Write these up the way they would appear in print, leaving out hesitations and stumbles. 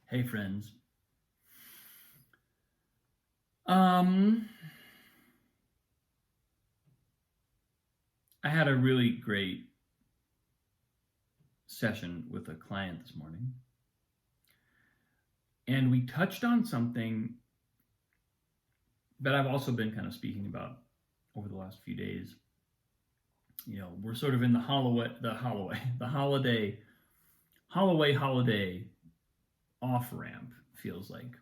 Hey friends. Um I had a really great session with a client this morning, and we touched on something that I've also been kind of speaking about over the last few days. We're sort of in the holiday off ramp feels like.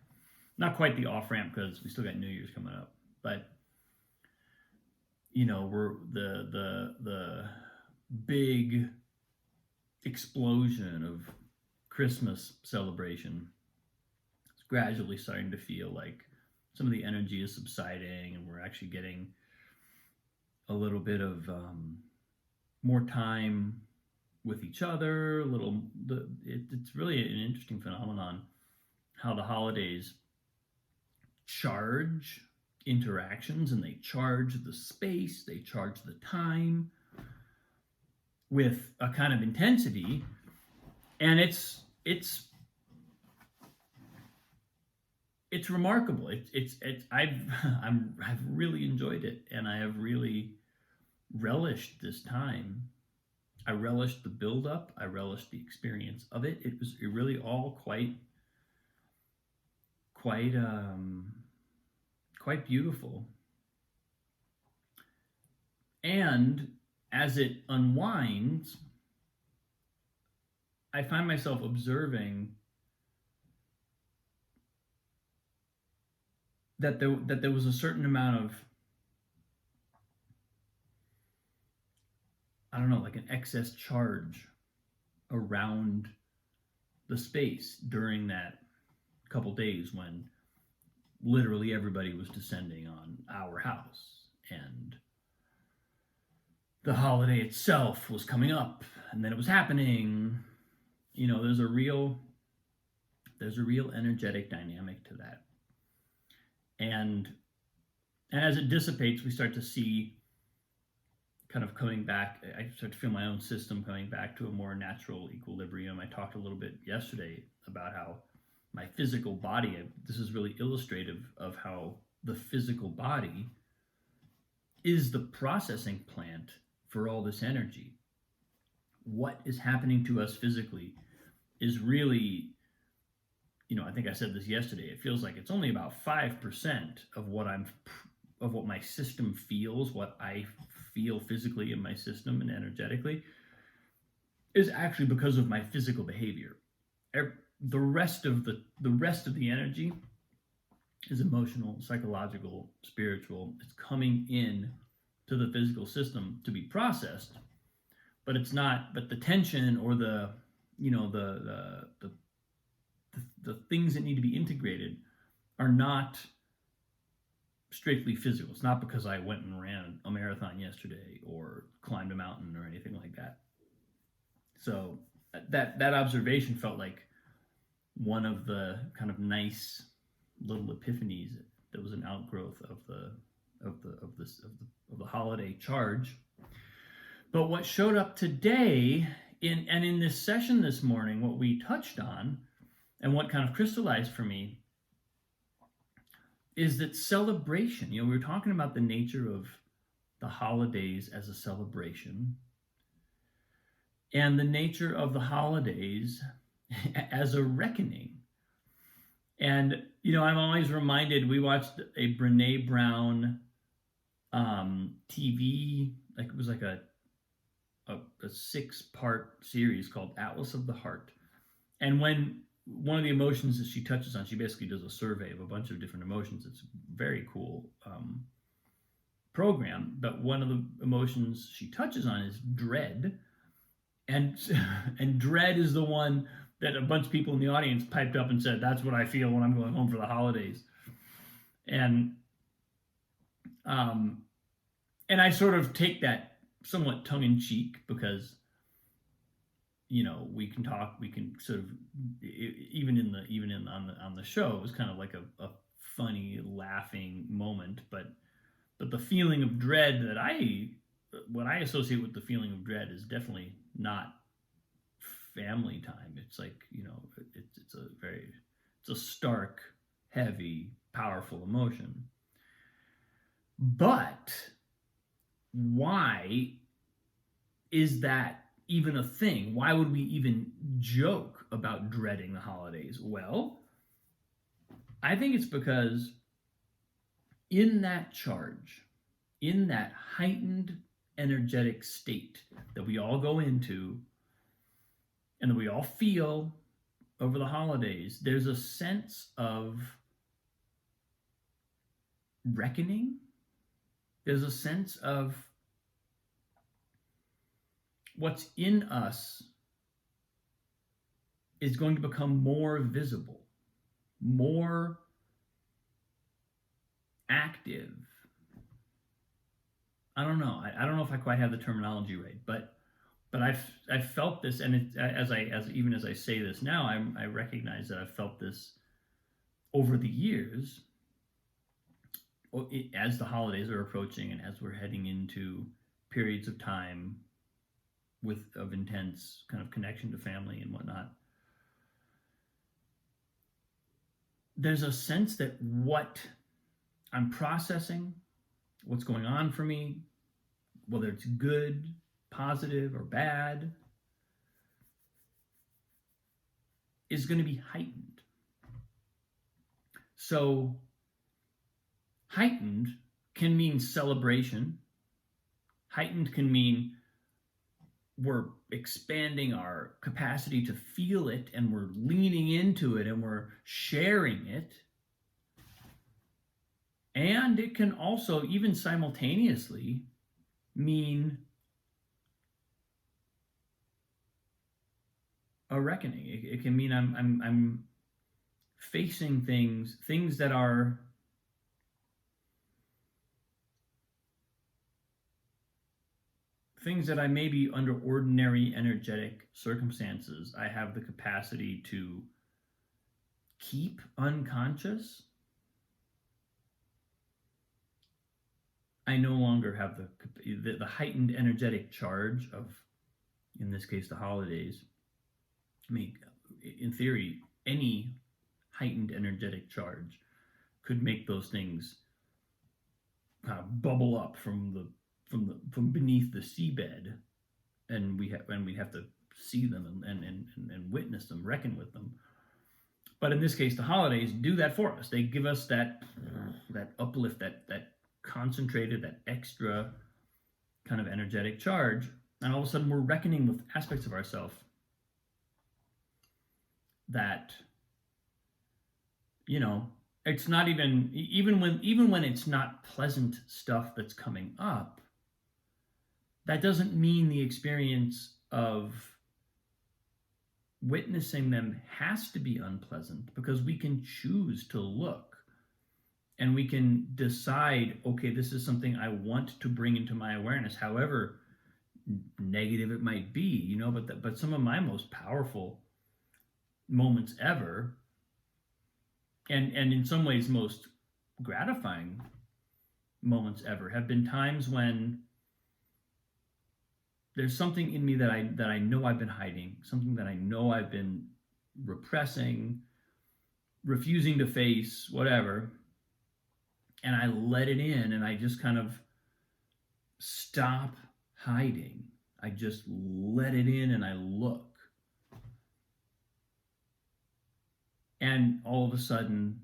Not quite the off ramp because we still got New Year's coming up, but we're the big explosion of Christmas celebration is gradually starting to feel like some of the energy is subsiding, and we're actually getting a little bit of more time with each other. It's really an interesting phenomenon how the holidays charge interactions, and they charge the space, they charge the time with a kind of intensity, and it's remarkable. I've really enjoyed it, and I have really relished this time. I relished the build up. I relished the experience of it. It really all quite beautiful. And as it unwinds, I find myself observing that there was a certain amount of, I don't know, like an excess charge around the space during that couple days when literally everybody was descending on our house, and the holiday itself was coming up, and then it was happening. There's a real energetic dynamic to that. And as it dissipates, we start to see kind of coming back. I start to feel my own system coming back to a more natural equilibrium. I talked a little bit yesterday about how my physical body, this is really illustrative of how the physical body is the processing plant for all this energy. What is happening to us physically is really, I think I said this yesterday, it feels like it's only about 5% of what my system feels, what I feel physically in my system and energetically, is actually because of my physical behavior. The rest of the energy is emotional, psychological, spiritual. It's coming in to the physical system to be processed, but it's not. But the tension or the things that need to be integrated are not strictly physical. It's not because I went and ran a marathon yesterday or climbed a mountain or anything like that. So that observation felt like one of the kind of nice little epiphanies that was an outgrowth of the holiday charge. But what showed up today in this session this morning, what we touched on and what kind of crystallized for me is that celebration. We were talking about the nature of the holidays as a celebration, and the nature of the holidays as a reckoning. And I'm always reminded, we watched a Brene Brown TV, like it was like a 6-part series called Atlas of the Heart. And when one of the emotions that she touches on, she basically does a survey of a bunch of different emotions. It's a very cool program. But one of the emotions she touches on is dread, and dread is the one that a bunch of people in the audience piped up and said, "That's what I feel when I'm going home for the holidays." And I sort of take that somewhat tongue in cheek because we can sort of, even on the show, it was kind of like a funny laughing moment, but the feeling of dread what I associate with the feeling of dread is definitely not family time. It's like, it's a very It's a stark, heavy, powerful emotion. But why is that even a thing? Why would we even joke about dreading the holidays? Well, I think it's because in that charge, in that heightened energetic state that we all go into and that we all feel over the holidays, there's a sense of reckoning. There's a sense of what's in us is going to become more visible, more active. I don't know. I don't know if I quite have the terminology right, but I've felt this, and as I say this now, I recognize that I've felt this over the years, as the holidays are approaching and as we're heading into periods of time of intense kind of connection to family and whatnot. There's a sense that what I'm processing, what's going on for me, whether it's good, positive, or bad, is going to be heightened. So, heightened can mean celebration. Heightened can mean we're expanding our capacity to feel it, and we're leaning into it, and we're sharing it. And it can also, even simultaneously, mean a reckoning. It can mean I'm facing things that are things that I maybe under ordinary energetic circumstances I have the capacity to keep unconscious. I no longer have the heightened energetic charge of, in this case, the holidays. I mean, in theory, any heightened energetic charge could make those things kind of bubble up from beneath the seabed, and we have to see them and witness them, reckon with them. But in this case, the holidays do that for us. They give us that uplift, that concentrated, that extra kind of energetic charge, and all of a sudden we're reckoning with aspects of ourselves that, it's not even when it's not pleasant stuff that's coming up, that doesn't mean the experience of witnessing them has to be unpleasant, because we can choose to look and we can decide, okay, this is something I want to bring into my awareness, however negative it might be, but some of my most powerful moments ever, and in some ways most gratifying moments ever, have been times when there's something in me that I know I've been hiding, something that I know I've been repressing, refusing to face, whatever, and I let it in, and I just kind of stop hiding. I just let it in and I look. And all of a sudden,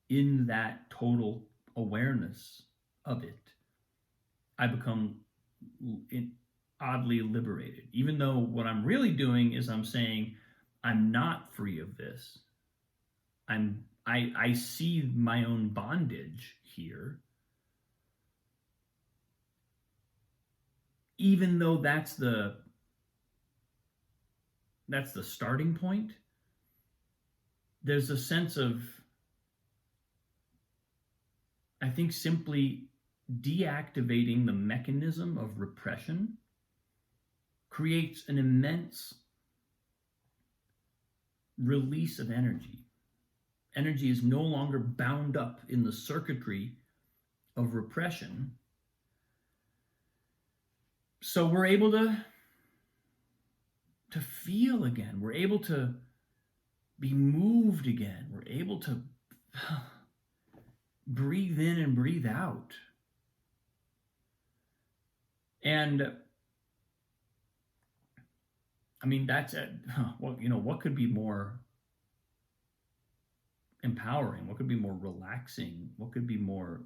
in that total awareness of it, I become oddly liberated. Even though what I'm really doing is I'm saying, I'm not free of this. I see my own bondage here. Even though that's the starting point, there's a sense of, I think, simply deactivating the mechanism of repression creates an immense release of energy. Energy is no longer bound up in the circuitry of repression. So we're able to feel again. We're able to be moved again. We're able to breathe in and breathe out. And I mean, what could be more empowering? What could be more relaxing? What could be more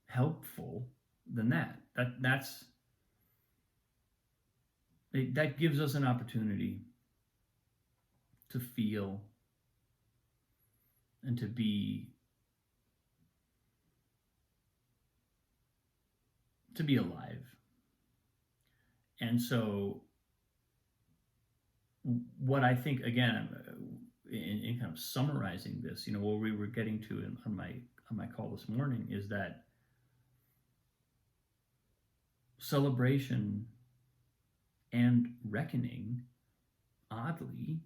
helpful than that? That gives us an opportunity to feel and to be alive. And so what I think, again, in kind of summarizing this, what we were getting to on my call this morning, is that celebration and reckoning, oddly,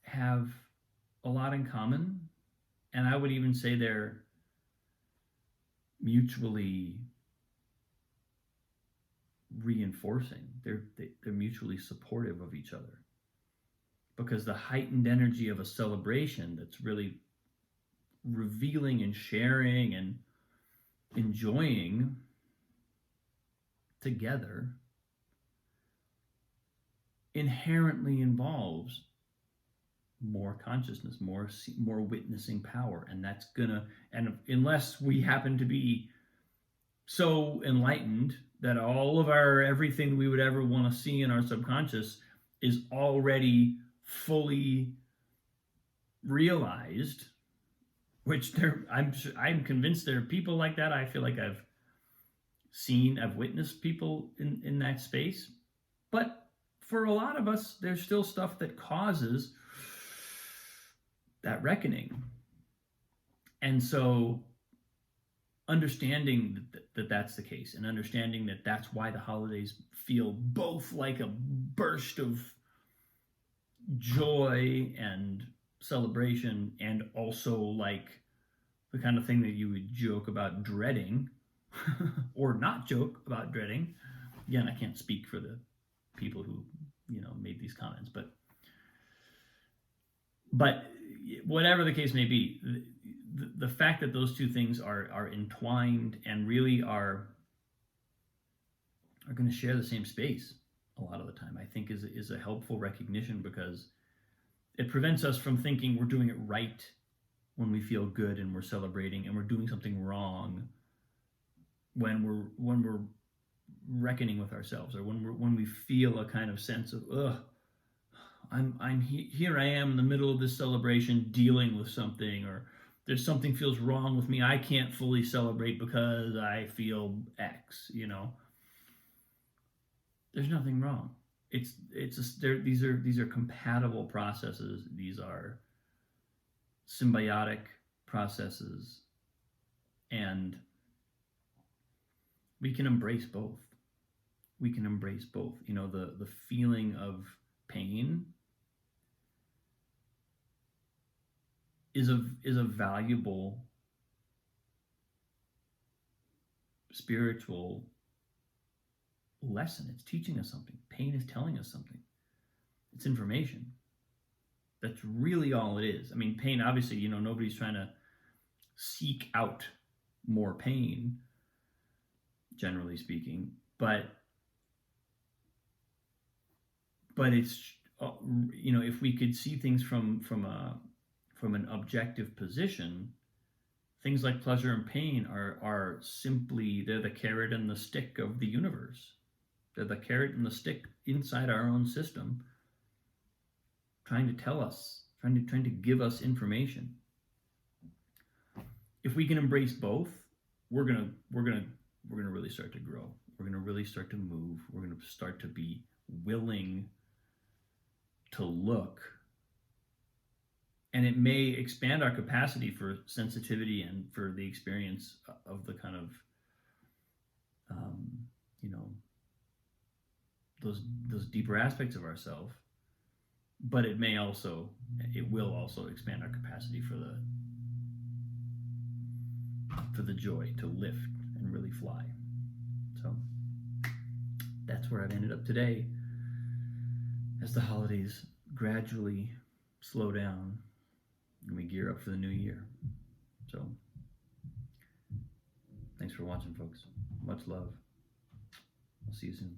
have a lot in common. And I would even say they're mutually reinforcing. They're mutually supportive of each other, because the heightened energy of a celebration that's really revealing and sharing and enjoying together inherently involves more consciousness, more witnessing power. And that's and unless we happen to be so enlightened that all of everything we would ever want to see in our subconscious is already fully realized, which I'm convinced there are people like that. I feel like I've witnessed people in that space. But for a lot of us, there's still stuff that causes that reckoning. And so understanding that that's the case, and understanding that that's why the holidays feel both like a burst of joy and celebration, and also like the kind of thing that you would joke about dreading or not joke about dreading. Again, I can't speak for the people who made these comments, but whatever the case may be, the fact that those two things are entwined and really are going to share the same space a lot of the time, I think is a helpful recognition, because it prevents us from thinking we're doing it right when we feel good and we're celebrating, and we're doing something wrong when we're reckoning with ourselves, or when we feel a kind of sense of here I am in the middle of this celebration dealing with something, or there's something feels wrong with me. I can't fully celebrate because I feel X. There's nothing wrong. These are compatible processes. These are symbiotic processes, and we can embrace both. The feeling of pain is a valuable spiritual lesson. It's teaching us something. Pain is telling us something. It's information. That's really all it is. I mean, pain, obviously, nobody's trying to seek out more pain, generally speaking, but it's, if we could see things from an objective position, things like pleasure and pain are simply, they're the carrot and the stick of the universe. They're the carrot and the stick inside our own system, trying to tell us, trying to give us information. If we can embrace both, we're gonna really start to grow. We're gonna really start to move. We're gonna start to be willing to look, and it may expand our capacity for sensitivity and for the experience of the kind of those deeper aspects of ourselves. But it will also expand our capacity for the joy to lift and really fly. So that's where I've ended up today as the holidays gradually slow down and we gear up for the new year. So, thanks for watching, folks. Much love. I'll see you soon.